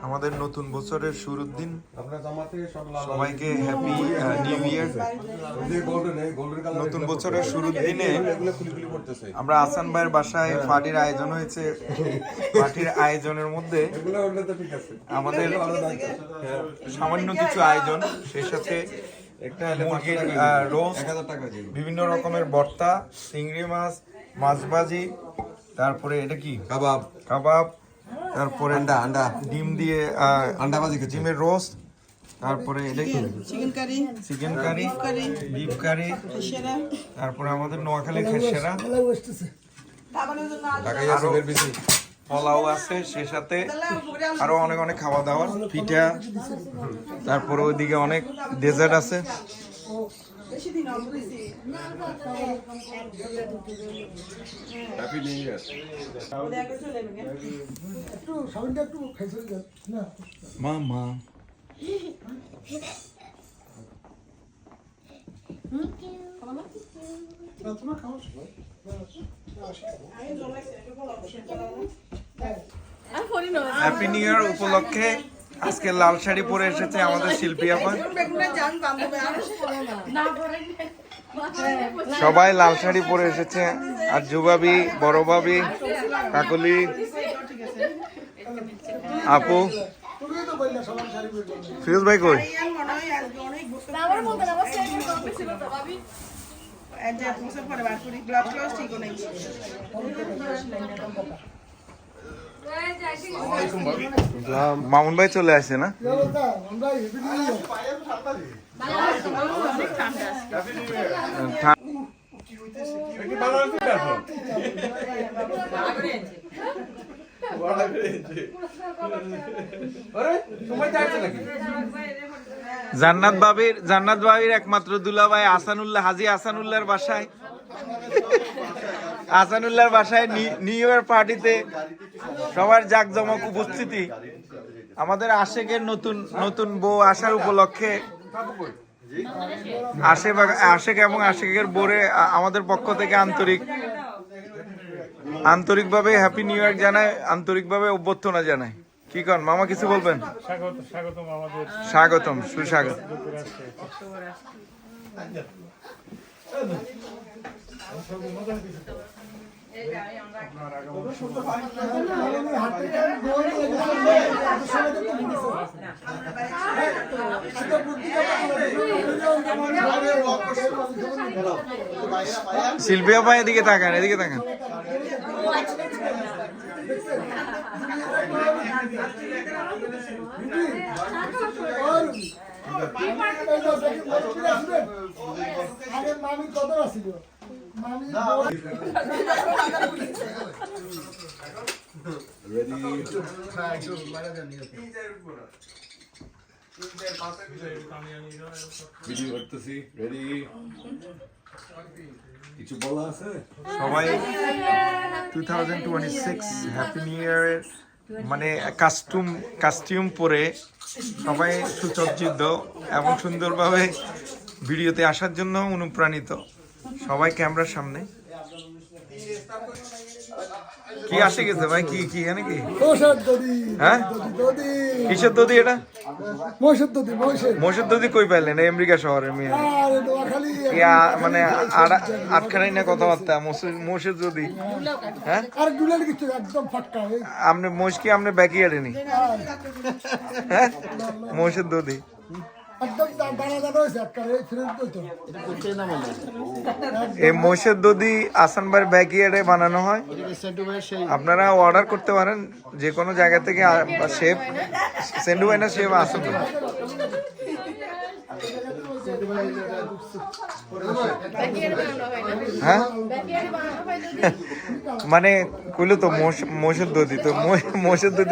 আমাদের নতুন বছরের শুরুর দিন। সবাইকে হ্যাপি নিউ ইয়ার। নতুন বছরের শুরুর দিনে আমরা আসান ভাইয়ের বাসায় পার্টির আয়োজন হয়েছে। পার্টির আয়োজনের মধ্যে আমাদের সামান্য কিছু আয়োজন, সেই সাথে একটা মুরগির রোস্ট, বিভিন্ন রকমের ভর্তা, চিংড়ি মাছ, মাছ ভাজি, তারপরে এটা কি কাবাব, তারপরে আন্ডা ডিম দিয়ে আন্ডা ভাজি, ডিমের রোস্ট, তারপরে এটা কি চিকেন কারি, বিফ কারি, তারপরে আমাদের নোয়াখালীর খেসেরা, পোলাও আছে, সে সাথে আরো অনেক অনেক খাওয়া দাওয়ার, পিঠা, তারপরে ওইদিকে অনেক ডেজার্ট আছে। মামা হ্যাপি নিউ ইয়ার উপলক্ষে আজকে লাল শাড়ি পরে এসেছে আমাদের শিল্পী আপা। সবাই লাল শাড়ি পরে এসেছে, আর যুবাবি, বড় ভাবি, কাকলি, আপু। ফিরোজ ভাই কই? মামুন ভাই চলে আসে না? জান্নাত বাবির একমাত্র দুলাভাই আসানুল্লাহ, হাজী আসানুল্লাহর বাসায়, আসানুল্লাহর বাসায় নিউ ইয়ার পার্টিতে সবার জাঁকজমক উপস্থিতি। আমাদের আশেকের নতুন বউ আসার উপলক্ষে আশেক এবং আশেকের বোরে আমাদের পক্ষ থেকে আন্তরিকভাবে হ্যাপি নিউ ইয়ার জানায়, আন্তরিকভাবে অভ্যর্থনা জানায়। কি কন মামা, কিছু বলবেন? স্বাগতম, সুস্বাগত। শিল্পী আপা এদিকে তাকান, এদিকে তাকান। সবাই 2026 হ্যাপি নিউ ইয়ারের মানে কাস্টিউম পরে সবাই সুসজ্জিত এবং সুন্দরভাবে ভিডিওতে আসার জন্য অনুপ্রাণিত। সবাই ক্যামেরার সামনে। কি আসে গেছে ভাই? কি এখানে কি? হ্যাঁ, কিসের দদি এটা? মহিষের দদি কই পাইলেন? আমেরিকা শহরের মেয়ে মানে আটখানাই না কথাবার্তা। মহিষের দদি, হ্যাঁ, আপনি মহিষ কি আপনি ব্যাকিয়ার্ডে নি? হ্যাঁ, মহিষের দদি এই মহিষের দধি আসান ভাইয়ের ব্যাকইয়ার্ডে বানানো হয়। আপনারা অর্ডার করতে পারেন যে কোনো জায়গা থেকে। শেফ সেন্ডু ভাই না শেফ আসান ভাই? হ্যাঁ, মানে কইলো তো মোষের দধি, তো মোষের দধি